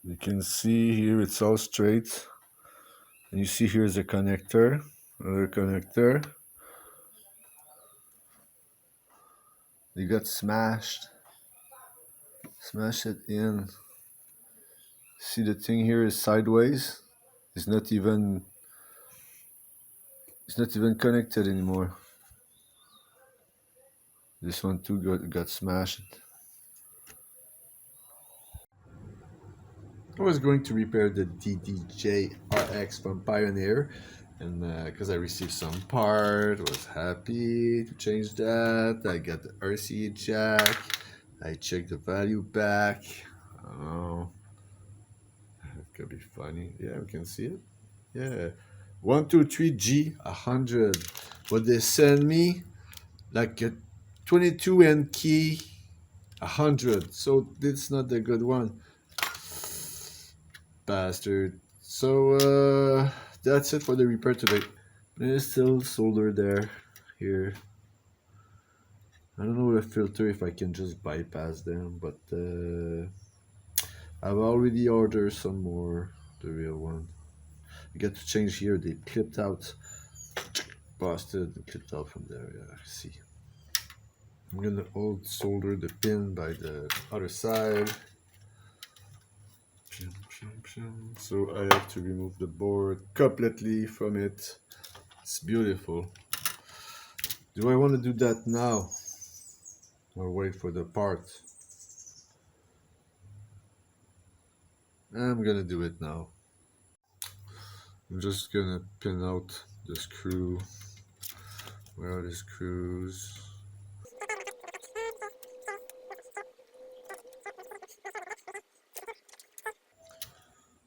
You can see here it's all straight. And you see here's a connector, another connector. They got smashed. Smash it in. See the thing here is sideways. It's not even connected anymore. This one too got smashed. I was going to repair the DDJ RX from Pioneer, and because I received some part, was happy to change that. I got the RCA jack. I checked the value back. Oh, it could be funny. Yeah, we can see it. Yeah, 123G100. What they send me, like a 22 N key 100. So it's not the good one. Bastard. So that's it for the repair today. There's still solder there, here. I don't know the filter if I can just bypass them, but I've already ordered some more, the real one. You got to change here, they clipped out. Busted and clipped out from there, yeah, see. I'm gonna solder the pin by the other side. So I have to remove the board completely from it. It's beautiful. Do I want to do that now or wait for the part? I'm gonna do it now. I'm just gonna pin out the screw. Where are the screws?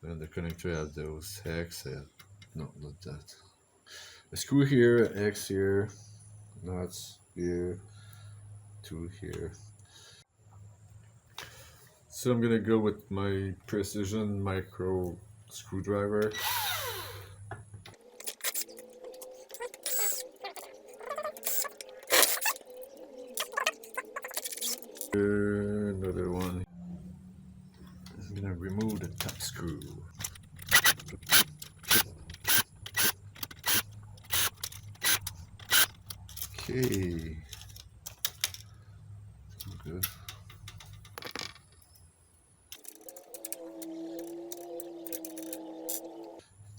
And the connector has those hex. No, not that. A screw here, X here, nuts here, two here. So I'm gonna go with my precision micro screwdriver. Another one. I'm gonna remove the top screw. Okay. Good.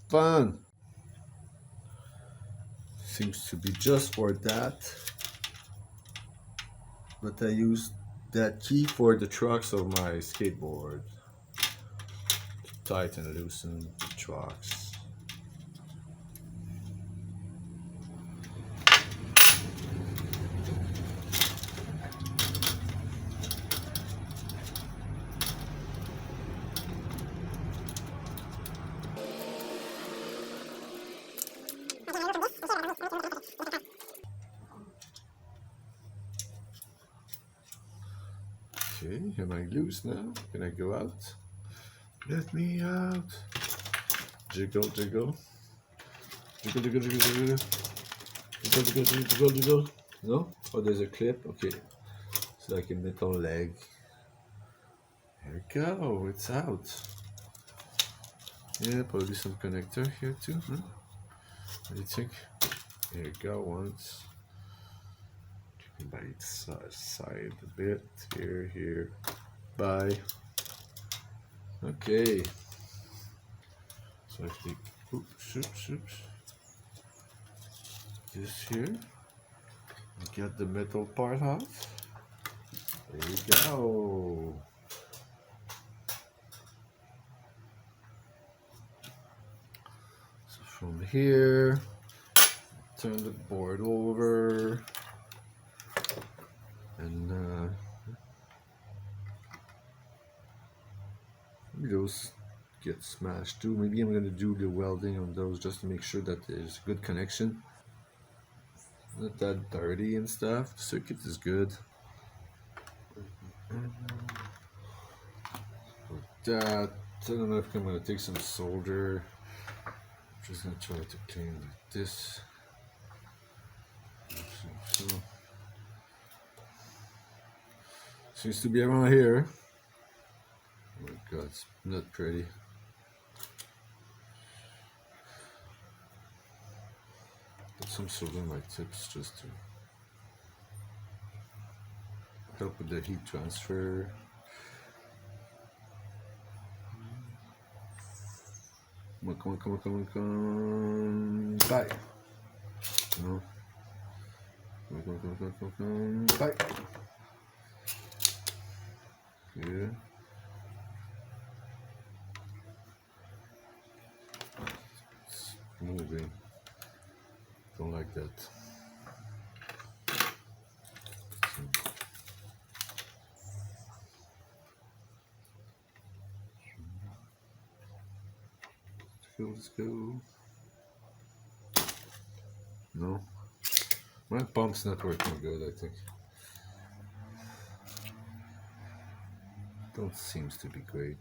Fun. Seems to be just for that. But I use that key for the trucks of my skateboard. To tighten and loosen the trucks. Okay, am I loose now? Can I go out? Let me out. Jiggle, jiggle. Jiggle, jiggle, jiggle, jiggle. Jiggle, jiggle, jiggle, jiggle, jiggle. No? Oh, there's a clip. Okay. It's like a metal leg. There we go. It's out. Yeah, probably some connector here too. Huh? What do you think? There you go. Once. By its side a bit. Here. Bye. Okay. So I take, oops. This here. Get the metal part out. There you go. So from here, turn the board over, and maybe those get smashed too. Maybe I'm gonna do the welding on those just to make sure that there's good connection. Not that dirty and stuff. The circuit is good. That, I don't know if I'm gonna take some solder. I'm just gonna try to clean like this. So, seems to be around here. God, it's not pretty. Put some salt on my tips just to help with the heat transfer. Come on. Bye. No. Come on. Bye. Yeah. It's moving. Don't like that. Let's go. No. My pump's not working good, I think. Don't seems to be great.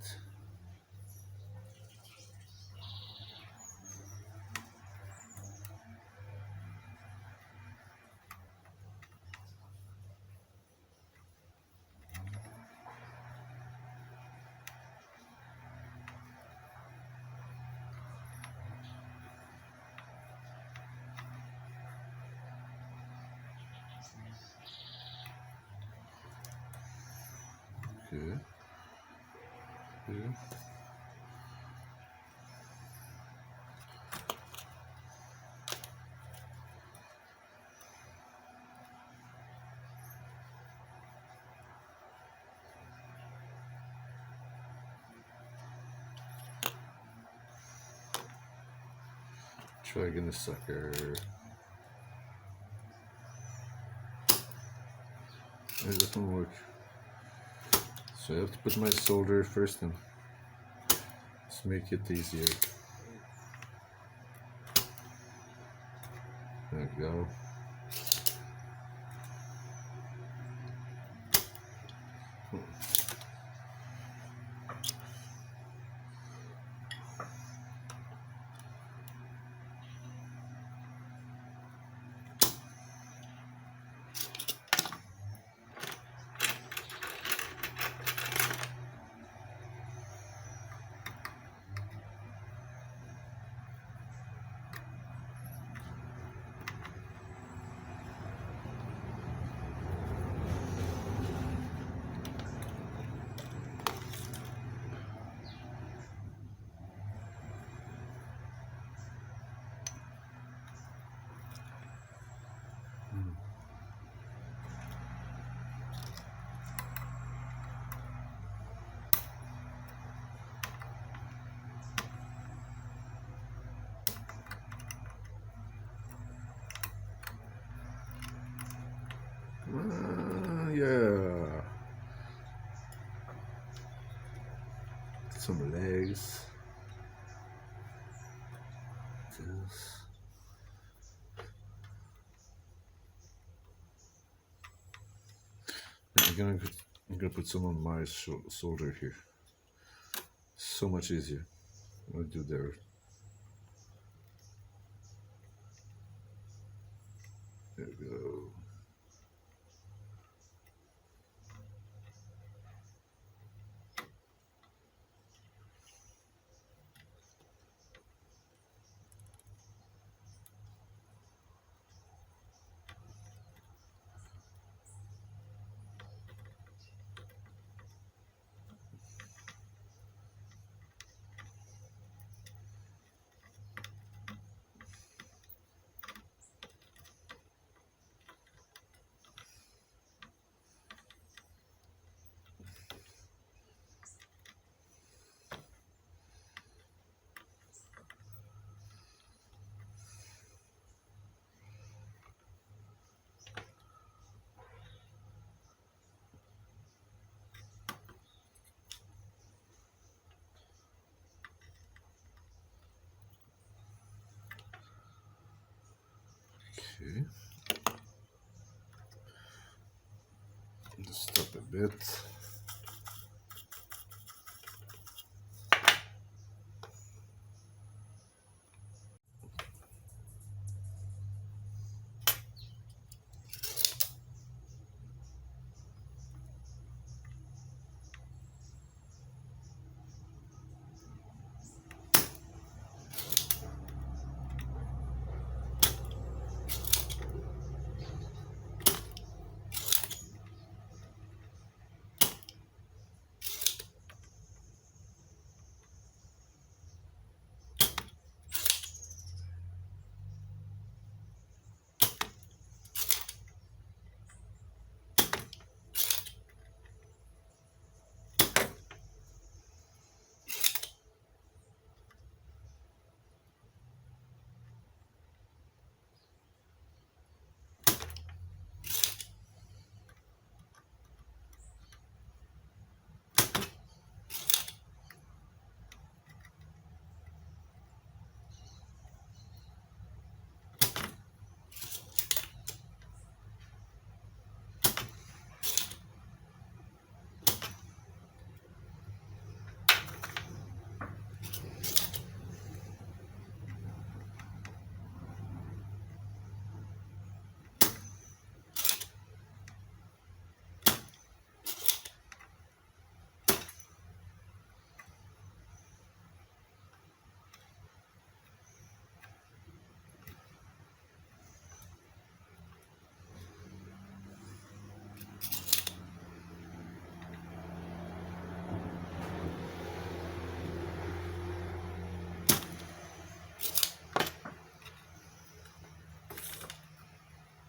Good. Good. Try again, the sucker. It doesn't work. So I have to put my solder first and just make it easier. There we go. Yeah. Some legs. This. I'm gonna put some on my shoulder here. So much easier. I'll do there. There we go. Okay. Just stop a bit.